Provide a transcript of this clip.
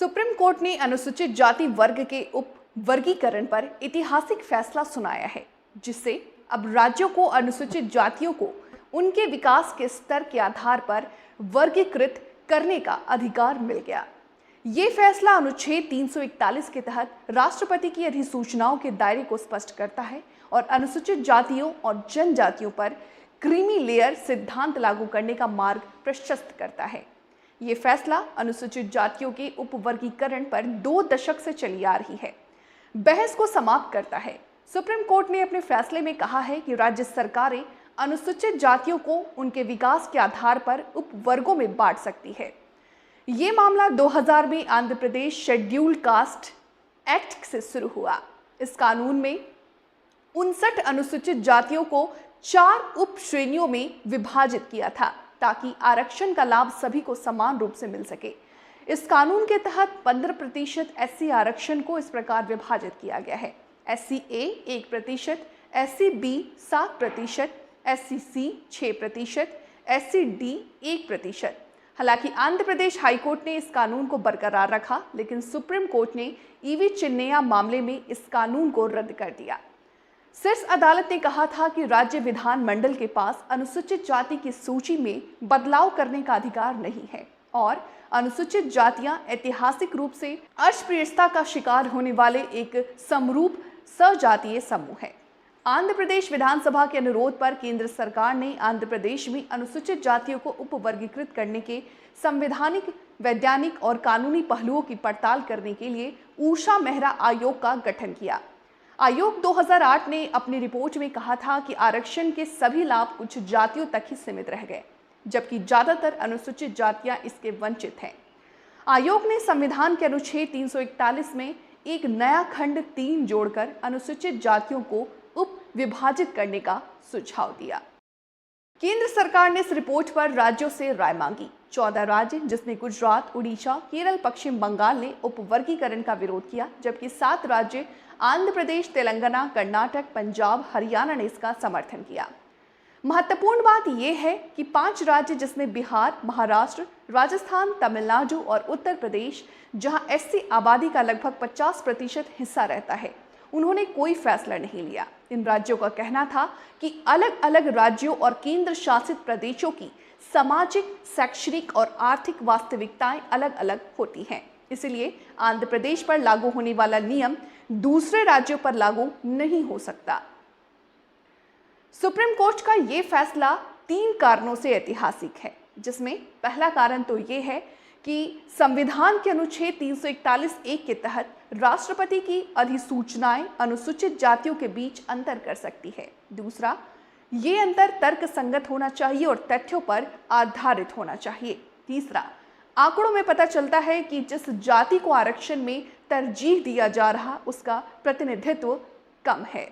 Supreme court ने अनुसूचित जाति वर्ग के उप वर्गीकरण पर ऐतिहासिक फैसला सुनाया है, जिससे अब राज्यों को अनुसूचित जातियों को उनके विकास के स्तर के आधार पर वर्गीकृत करने का अधिकार मिल गया। ये फैसला अनुच्छेद 341 के तहत राष्ट्रपति की अधिसूचनाओं के दायरे को स्पष्ट करता है और अनुसूचित जातियों और जनजातियों पर क्रीमी लेयर सिद्धांत लागू करने का मार्ग प्रशस्त करता है। ये फैसला अनुसूचित जातियों के उपवर्गीकरण पर 2 दशक से चली आ रही है बहस को समाप्त करता है। सुप्रीम कोर्ट ने अपने फैसले में कहा है कि राज्य सरकारें अनुसूचित जातियों को उनके विकास के आधार पर उपवर्गों में बांट सकती है। ये मामला 2000 में Andhra Pradesh scheduled caste act से शुरू हुआ। इस कानून में 59 अनुसूचित जातियों को 4 उप श्रेणियों में विभाजित किया था ताकि आरक्षण का लाभ सभी को समान रूप से मिल सके। इस कानून के तहत 15% SC आरक्षण को इस प्रकार विभाजित किया गया है: SC A 1%, SC B 7%, SC C 6%, SC D 1%। हालांकि आंध्र प्रदेश हाईकोर्ट ने इस कानून को बरकरार रखा, लेकिन सुप्रीम कोर्ट ने EV चिन्नैया मामले में इस कानून को रद्द कर दिया। शीर्ष अदालत ने कहा था कि राज्य विधानमंडल के पास अनुसूचित जाति की सूची में बदलाव करने का अधिकार नहीं है और अनुसूचित जातियां ऐतिहासिक रूप से अस्पृश्यता का शिकार होने वाले एक समरूप सजातीय समूह है। आंध्र प्रदेश विधानसभा के अनुरोध पर केंद्र सरकार ने आंध्र प्रदेश में अनुसूचित जातियों को उपवर्गीकृत करने के संवैधानिक, वैधानिक और कानूनी पहलुओं की पड़ताल करने के लिए उषा मेहरा आयोग का गठन किया। आयोग 2008 ने अपनी रिपोर्ट में कहा था कि आरक्षण के सभी लाभ कुछ जातियों तक ही सीमित रह गए, जबकि ज्यादातर अनुसूचित जातियां इसके वंचित हैं। आयोग ने संविधान के अनुच्छेद 341 में एक नया खंड 3 जोड़कर अनुसूचित जातियों को उप विभाजित करने का सुझाव दिया। केंद्र सरकार ने इस रिपोर्ट पर राज्यों से राय मांगी। 14 राज्य, जिसमें गुजरात, उड़ीसा, केरल, पश्चिम बंगाल ने उपवर्गीकरण का विरोध किया, जबकि 7 राज्य आंध्र प्रदेश, तेलंगाना, कर्नाटक, पंजाब, हरियाणा ने इसका समर्थन किया। महत्वपूर्ण बात यह है कि 5 राज्य, जिसमें बिहार, महाराष्ट्र, राजस्थान, तमिलनाडु और उत्तर प्रदेश, जहां SC आबादी का लगभग 50% हिस्सा रहता है, उन्होंने कोई फैसला नहीं लिया। इन राज्यों का कहना था कि अलग अलग राज्यों और केंद्र शासित प्रदेशों की सामाजिक, शैक्षणिक और आर्थिक वास्तविकताएं अलग अलग होती हैं, इसलिए आंध्र प्रदेश पर लागू होने वाला नियम दूसरे राज्यों पर लागू नहीं हो सकता। सुप्रीम कोर्ट का यह फैसला 3 कारणों से ऐतिहासिक है, जिसमें पहला कारण तो यह है कि संविधान के अनुच्छेद 341(1) के तहत राष्ट्रपति की अधिसूचनाएं अनुसूचित जातियों के बीच अंतर कर सकती है। दूसरा, ये अंतर तर्क संगत होना चाहिए और तथ्यों पर आधारित होना चाहिए। तीसरा, आंकड़ों में पता चलता है कि जिस जाति को आरक्षण में तरजीह दिया जा रहा उसका प्रतिनिधित्व कम है।